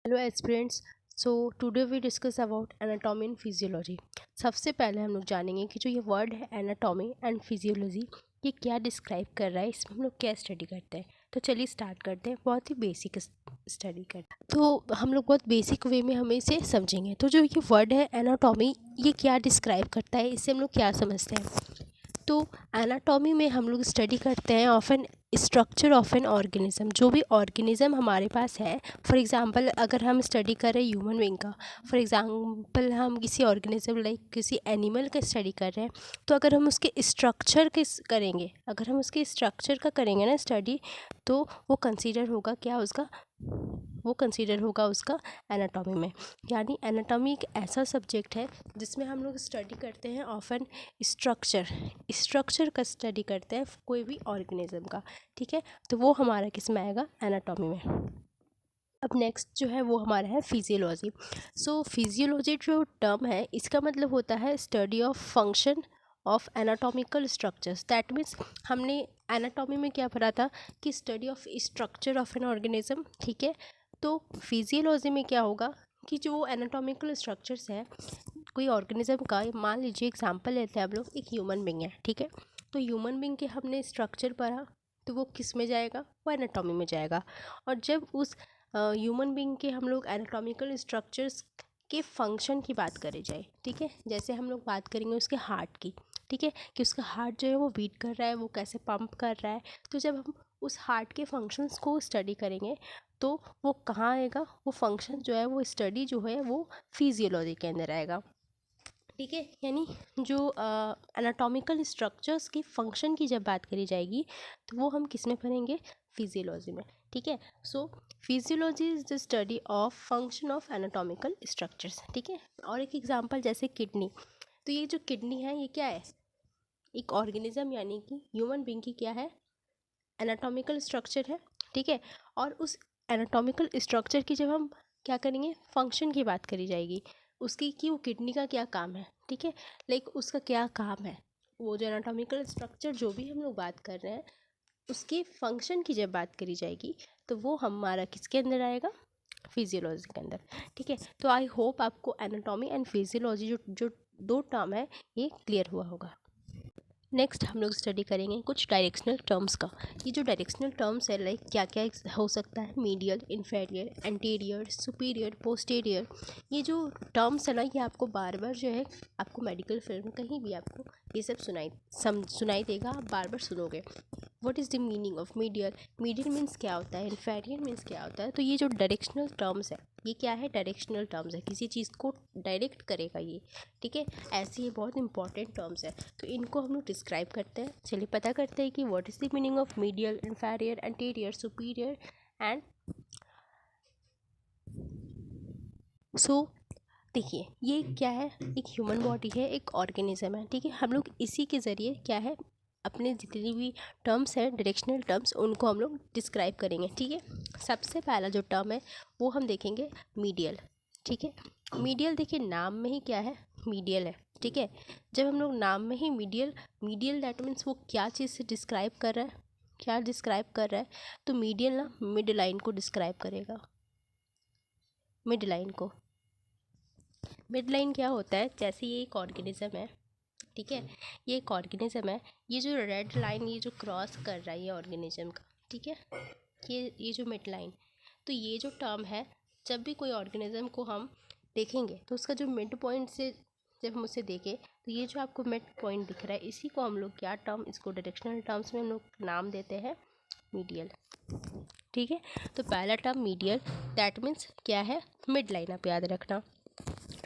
Hello aspirants. So today we discuss about anatomy and physiology. सबसे पहले हम लोग जानेंगे कि जो ये वर्ड है एनाटॉमी एंड फिजियोलॉजी ये क्या डिस्क्राइब कर रहा है, इसमें हम लोग क्या स्टडी करते हैं। तो चलिए स्टार्ट करते हैं, बहुत ही बेसिक स्टडी करते हैं। तो हम लोग बहुत बेसिक वे में हमें इसे समझेंगे। तो जो ये वर्ड है एनाटॉमी ये क्या डिस्क्राइब करता है, इससे हम लोग क्या समझते हैं। तो एनाटॉमी में हम लोग स्टडी करते हैं of an structure of an organism. जो भी ऑर्गेनिज्म हमारे पास है, फॉर एग्जांपल अगर हम स्टडी कर रहे हैं ह्यूमन बीइंग का, फॉर एग्जांपल हम किसी ऑर्गेनिज्म लाइक किसी एनिमल का स्टडी कर रहे हैं, तो अगर हम उसके स्ट्रक्चर के करेंगे, अगर हम उसके स्ट्रक्चर का करेंगे ना स्टडी, तो वो कंसीडर होगा क्या उसका, वो कंसीडर होगा उसका एनाटॉमी में। यानी एनाटॉमी एक ऐसा सब्जेक्ट है जिसमें हम लोग स्टडी करते हैं ऑफ एन स्ट्रक्चर का स्टडी करते हैं कोई भी ऑर्गेनिज्म का। ठीक है, तो वो हमारा किस में आएगा, एनाटॉमी में। अब नेक्स्ट जो है वो हमारा है फिजियोलॉजी। सो फिजियोलॉजी जो टर्म है इसका मतलब होता है study of function of anatomical structures. That means हमने एनाटॉमी में क्या पढ़ा था कि study of structure of an organism. ठीक है, तो फिजियोलॉजी में क्या होगा कि जो एनाटॉमिकल स्ट्रक्चर्स है कोई ऑर्गेनिज्म का, मान लीजिए एग्जांपल लेते हैं हम लोग, एक ह्यूमन बीइंग है। ठीक है, तो ह्यूमन बीइंग के हमने स्ट्रक्चर पढ़ा, तो वो किस में जाएगा, वो एनाटॉमी में जाएगा। और जब उस ह्यूमन बीइंग के हम लोग एनाटॉमिकल स्ट्रक्चर्स के फंक्शन की बात करी जाए, ठीक है, जैसे हम लोग बात करेंगे उसके हार्ट की, ठीक है, कि उसका हार्ट जो है वो बीट कर रहा है, वो कैसे पंप कर रहा है। तो जब हम उस हार्ट के फंक्शंस को स्टडी करेंगे तो वो कहाँ आएगा, वो फंक्शन जो है वो स्टडी जो है वो फिजियोलॉजी के अंदर आएगा। ठीक है, यानी जो एनाटॉमिकल स्ट्रक्चर्स की फंक्शन की जब बात करी जाएगी तो वो हम किस में पढ़ेंगे, फिजियोलॉजी में। ठीक है, so physiology is the study of function of anatomical structures. ठीक है, और एक एग्जांपल जैसे किडनी। तो ये जो किडनी है ये क्या है, एक ऑर्गेनिज्म यानी कि ह्यूमन बीइंग की क्या है, एनाटॉमिकल स्ट्रक्चर है। ठीक है, और उस एनाटॉमिकल स्ट्रक्चर की जब हम क्या करेंगे, फंक्शन की बात करी जाएगी उसकी कि वो किडनी का क्या काम है। ठीक है, लाइक उसका क्या काम है, वो जो एनाटॉमिकल स्ट्रक्चर जो भी हम लोग बात कर रहे हैं उसके फंक्शन की जब बात करी जाएगी तो वो हमारा किसके अंदर आएगा, फिजियोलॉजी के अंदर। ठीक है, तो आई होप आपको एनाटॉमी एंड फिजियोलॉजी जो जो दो टर्म है ये क्लियर हुआ होगा। नेक्स्ट हम लोग स्टडी करेंगे कुछ डायरेक्शनल टर्म्स का। ये जो डायरेक्शनल टर्म्स है लाइक क्या क्या हो सकता है, medial, inferior, anterior, superior, posterior. ये जो टर्म्स है ना ये आपको बार बार जो है आपको मेडिकल फील्ड में कहीं भी आपको ये सब सुनाई देगा, आप बार बार सुनोगे। What is the meaning of medial, medial means क्या होता है, इन्फेरियर मीन्स क्या होता है। तो ये जो डायरेक्शनल टर्म्स है ये क्या है, डायरेक्शनल टर्म्स है, किसी चीज़ को डायरेक्ट करेगा ये। ठीक है, ऐसे ये बहुत इंपॉर्टेंट टर्म्स है, तो इनको हम लोग डिस्क्राइब करते हैं। चलिए पता करते हैं कि what is the meaning of medial, inferior, anterior, superior and so. देखिए ये क्या है, एक ह्यूमन बॉडी है, एक ऑर्गेनिज्म है। ठीक है, हम लोग इसी के ज़रिए क्या है अपने जितनी भी टर्म्स हैं डायरेक्शनल टर्म्स उनको हम लोग डिस्क्राइब करेंगे। ठीक है, सबसे पहला जो टर्म है वो हम देखेंगे मीडियल। ठीक है, मीडियल देखिए नाम में ही क्या है, मीडियल है। ठीक है, जब हम लोग नाम में ही मीडियल, मीडियल दैट मीन्स वो क्या चीज़ से डिस्क्राइब कर रहा है, क्या डिस्क्राइब कर रहा है, तो मीडियल ना मिड लाइन को डिस्क्राइब करेगा, मिड लाइन को। मिड लाइन क्या होता है, जैसे ये एक ऑर्गेनिज्म है। ठीक है, ये एक ऑर्गेनिज्म है, ये जो रेड लाइन ये जो क्रॉस कर रहा है ये ऑर्गेनिज्म का। ठीक है, ये जो मिड लाइन, तो ये जो टर्म है जब भी कोई ऑर्गेनिज्म को हम देखेंगे तो उसका जो मिड पॉइंट से जब हम उसे देखें तो ये जो आपको मिड पॉइंट दिख रहा है इसी को हम लोग क्या टर्म, इसको डायरेक्शनल टर्म्स में हम लोग नाम देते हैं मीडियल। ठीक है, तो पहला टर्म मीडियल दैट मीन्स क्या है, मिड लाइन, आप याद रखना।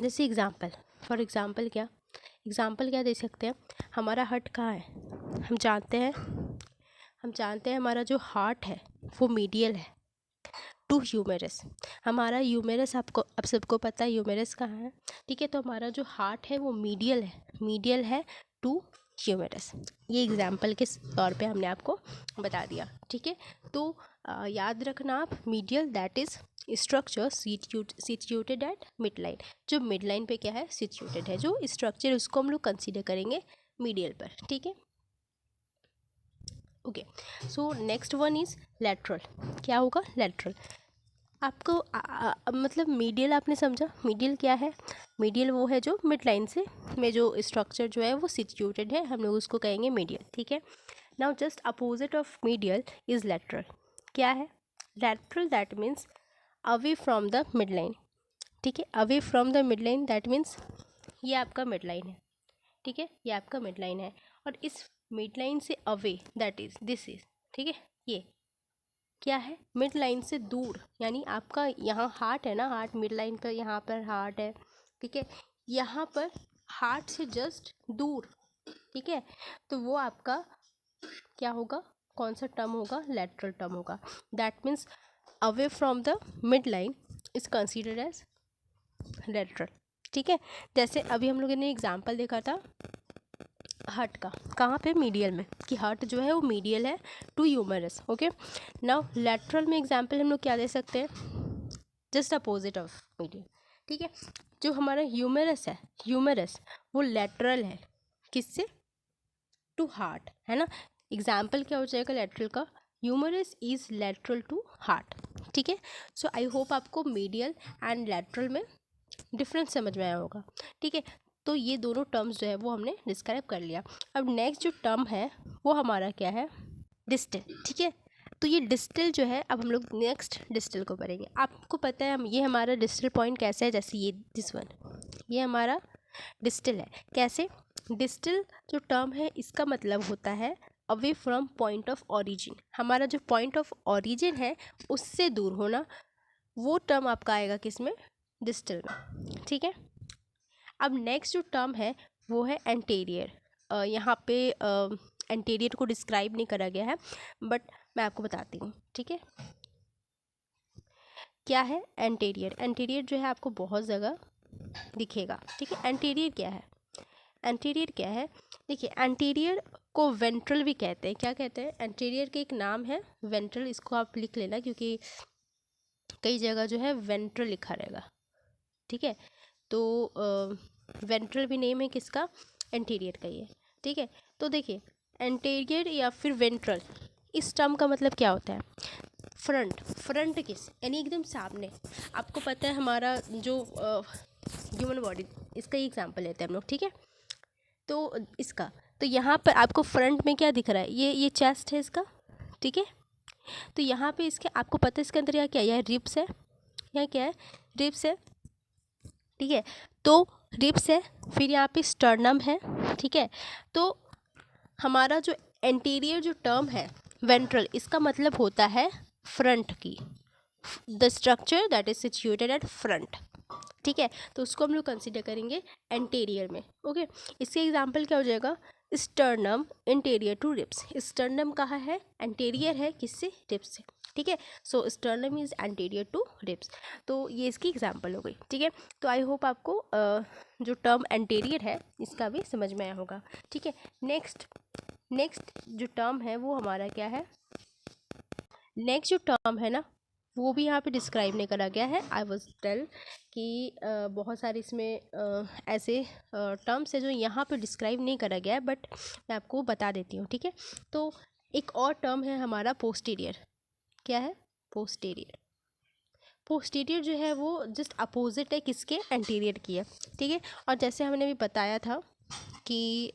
जैसे एग्जाम्पल, फॉर एग्जाम्पल क्या दे सकते हैं, हमारा हार्ट कहाँ है, हम जानते हैं हमारा जो हार्ट है वो मीडियल है टू ह्यूमेरस। हमारा ह्यूमेरस आपको अब सबको पता है ह्यूमेरस कहाँ है। ठीक है, तो हमारा जो हार्ट है वो मीडियल है टू ह्यूमेरस। ये एग्जाम्पल के तौर पे हमने आपको बता दिया। ठीक है, तो याद रखना आप, medial that is structure situated at mid line. जो मिड लाइन पे क्या है, सिचुएटेड है जो स्ट्रक्चर, उसको हम लोग कंसीडर करेंगे मीडियल पर। ठीक है, okay. So next one is lateral. क्या होगा, लेटरल। आपको मतलब मीडियल आपने समझा, मीडियल क्या है? मीडियल वो है जो मिड लाइन से में जो स्ट्रक्चर जो है वो सिचुएटेड है, हम लोग उसको कहेंगे मीडियल, ठीक है। Now just opposite of medial is lateral. क्या है? Lateral that means away from the mid line, ठीक है। Away from the mid line that means ये आपका मिड लाइन है, ठीक है, ये आपका मिड लाइन है, और इस मिड लाइन से away that is this is, ठीक है। ये क्या है? मिड लाइन से दूर, यानी आपका यहाँ हार्ट है ना, हार्ट मिड लाइन पर, यहाँ पर हार्ट है, ठीक है, यहाँ पर हार्ट से जस्ट दूर, ठीक है। तो वो आपका क्या होगा? कौन सा टर्म होगा? लेटरल टर्म होगा। That means away from the mid line is considered as lateral, ठीक है। जैसे अभी हम लोगों ने एग्जाम्पल देखा था हार्ट का, कहाँ पे? मीडियल में, कि हार्ट जो है वो मीडियल है to humerus, okay. Now lateral में एग्जाम्पल हम लोग क्या दे सकते हैं? जस्ट अपोजिट ऑफ मीडियल, ठीक है। जो हमारा ह्यूमरस है, ह्यूमरस वो लेटरल है किससे? टू हार्ट, है ना। एग्जाम्पल क्या हो जाएगा लेटरल का? Humerus is lateral to heart, ठीक है। सो आई होप आपको मीडियल एंड लेटरल में डिफरेंस समझ में आया होगा, ठीक है। तो ये दोनों टर्म्स जो है वो हमने डिस्क्राइब कर लिया। अब नेक्स्ट जो टर्म है वो हमारा क्या है? डिस्टल, ठीक है। तो ये डिस्टल जो है, अब हम लोग नेक्स्ट डिस्टल को पढ़ेंगे। आपको पता है हम ये हमारा डिस्टल पॉइंट कैसा है? जैसे ये दिस वन, ये हमारा डिस्टल है। कैसे? डिस्टल जो टर्म है इसका मतलब होता है away from point of origin. हमारा जो पॉइंट ऑफ ऑरिजिन है उससे दूर होना, वो टर्म आपका आएगा किस में? डिस्टल में, ठीक है। अब नेक्स्ट जो टर्म है वो है एंटीरियर। यहाँ पे एंटीरियर को डिस्क्राइब नहीं करा गया है, बट मैं आपको बताती हूँ, ठीक है। क्या है एंटीरियर? एंटीरियर जो है आपको बहुत जगह दिखेगा, ठीक है। एंटीरियर क्या है? एंटीरियर क्या है? देखिए, एंटीरियर को वेंट्रल भी कहते हैं। क्या कहते हैं? एंटीरियर के एक नाम है वेंट्रल, इसको आप लिख लेना क्योंकि कई जगह जो है वेंट्रल लिखा रहेगा, ठीक है। तो वेंट्रल भी नेम है किसका? एंटीरियर का ही है, ठीक है। तो देखिए, एंटीरियर या फिर वेंट्रल, इस टर्म का मतलब क्या होता है? फ्रंट। फ्रंट किस? यानी एकदम सामने। आपको पता है हमारा जो ह्यूमन बॉडी, इसका ही एग्जांपल लेते हैं हम लोग, ठीक है। तो इसका, तो यहाँ पर आपको फ्रंट में क्या दिख रहा है? ये चेस्ट है इसका, ठीक है। तो यहाँ पे इसके, आपको पता है इसके अंदर यहाँ क्या है? यह रिब्स है, यहाँ क्या है? रिब्स है, ठीक है। तो रिब्स है, फिर यहाँ पे स्टर्नम है, ठीक है। तो हमारा जो एंटीरियर जो टर्म है वेंट्रल, इसका मतलब होता है फ्रंट की, the structure that is situated at front, ठीक है। तो उसको हम लोग कंसिडर करेंगे एंटीरियर में, ओके। इसके एग्जांपल क्या हो जाएगा? Sternum interior to ribs. Sternum कहाँ है? एंटीरियर है किससे? रिब्स से, ठीक है। So sternum is anterior to ribs. तो ये इसकी एग्जांपल हो गई, ठीक है। तो आई होप आपको जो टर्म एंटीरियर है इसका भी समझ में आया होगा, ठीक है। नेक्स्ट जो टर्म है वो हमारा क्या है? नेक्स्ट जो टर्म है ना, वो भी यहाँ पे डिस्क्राइब नहीं करा गया है। आई वॉज टेल कि बहुत सारे इसमें ऐसे टर्म्स है जो यहाँ पे डिस्क्राइब नहीं करा गया है, बट मैं आपको बता देती हूँ, ठीक है। तो एक और टर्म है हमारा पोस्टीरियर। क्या है? पोस्टीरियर। पोस्टीरियर जो है वो जस्ट अपोजिट है किसके? एंटीरियर की है, ठीक है। और जैसे हमने भी बताया था कि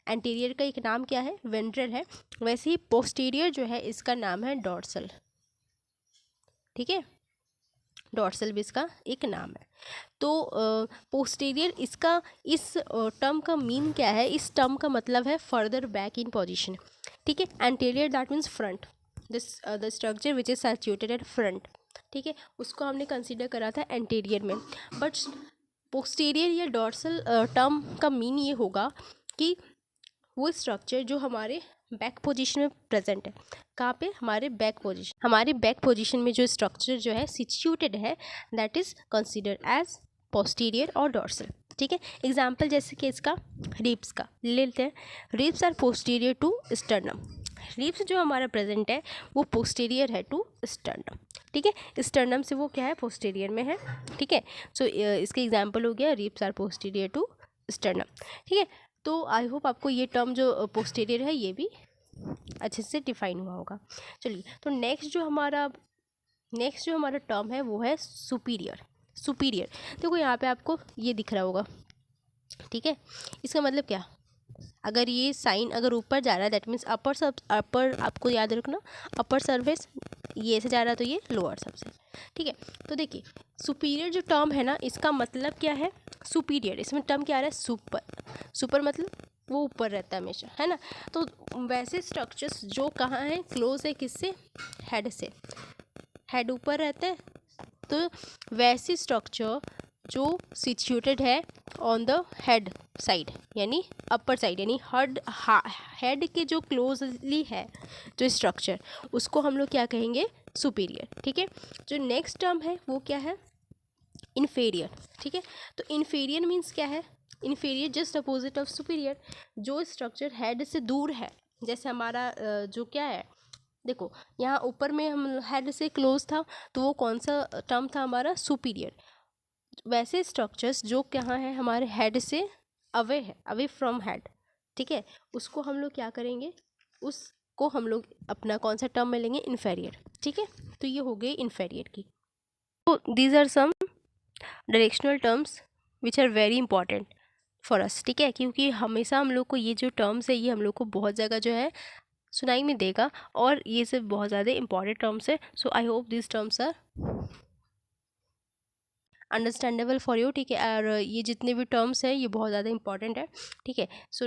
एंटीरियर का एक नाम क्या है? वेंट्रल है। वैसे ही पोस्टीरियर जो है इसका नाम है डॉर्सल, ठीक है। डॉर्सल भी इसका एक नाम है। तो पोस्टीरियर, इसका इस टर्म का मीन क्या है? इस टर्म का मतलब है फर्दर बैक इन पोजीशन, ठीक है। Anterior that means front, this the structure which is situated at front, ठीक है। उसको हमने कंसिडर करा था एंटीरियर में। बट पोस्टीरियर या डॉर्सल टर्म का मीन ये होगा कि वो स्ट्रक्चर जो हमारे बैक पोजीशन में प्रेजेंट है। कहाँ पे? हमारे बैक पोजीशन। हमारे बैक पोजीशन में जो स्ट्रक्चर जो है सिचुएटेड है that is considered as posterior और डॉर्सल, ठीक है। एग्जाम्पल जैसे कि इसका रिब्स का ले लेते हैं। Ribs are posterior to sternum. Ribs जो हमारा प्रेजेंट है वो पोस्टीरियर है टू स्टर्नम, ठीक है। स्टर्नम से वो क्या है? पोस्टीरियर में है, ठीक है। सो इसके एग्जाम्पल हो गया ribs are posterior to sternum, ठीक है। तो आई होप आपको ये टर्म जो पोस्टीरियर है ये भी अच्छे से डिफाइन हुआ होगा। चलिए, तो नेक्स्ट जो हमारा नेक्स्ट जो हमारा टर्म है वो है सुपीरियर। सुपीरियर देखो यहाँ पे आपको ये दिख रहा होगा, ठीक है। इसका मतलब क्या, अगर ये साइन अगर ऊपर जा रहा है दैट मीन्स अपर आपको याद रखना, अपर सरफेस ये से जा रहा है तो ये लोअर सरफेस, ठीक है। तो देखिए सुपीरियर जो टर्म है ना, इसका मतलब क्या है, सुपीरियर, इसमें टर्म क्या आ रहा है, सुपर। सुपर मतलब वो ऊपर रहता है हमेशा, है ना। तो वैसे स्ट्रक्चर्स जो कहाँ हैं, क्लोज है किससे, हेड से, हेड ऊपर रहता है, तो वैसी स्ट्रक्चर जो सिचुएटेड है ऑन द हेड साइड यानी अपर साइड, यानी हेड के जो क्लोजली है जो स्ट्रक्चर, उसको हम लोग क्या कहेंगे, सुपीरियर, ठीक है। जो नेक्स्ट टर्म है वो क्या है, इन्फेरियर, ठीक है। तो इन्फेरियर मीन्स क्या है, inferior just opposite of superior, जो स्ट्रक्चर हेड से दूर है, जैसे हमारा जो क्या है, देखो यहाँ ऊपर में हम हेड से क्लोज था तो वो कौन सा टर्म था हमारा, सुपीरियर। वैसे स्ट्रक्चर्स जो कहाँ है, हमारे हेड से अवे है, अवे फ्रॉम हेड, ठीक है, उसको हम लोग क्या करेंगे, उसको हम लोग अपना कौन सा टर्म में लेंगे, इन्फेरियर, ठीक है। तो ये हो गई इन्फेरियर की। तो these are some directional terms which are very important for us, ठीक है, क्योंकि हमेशा हम लोग को ये जो टर्म्स है ये हम लोग को बहुत जगह जो है सुनाई में देगा, और ये सब बहुत ज़्यादा इंपॉर्टेंट टर्म्स है। So I hope this terms are understandable for you, ठीक है। और ये जितने भी टर्म्स हैं ये बहुत ज़्यादा इंपॉर्टेंट है, ठीक है। सो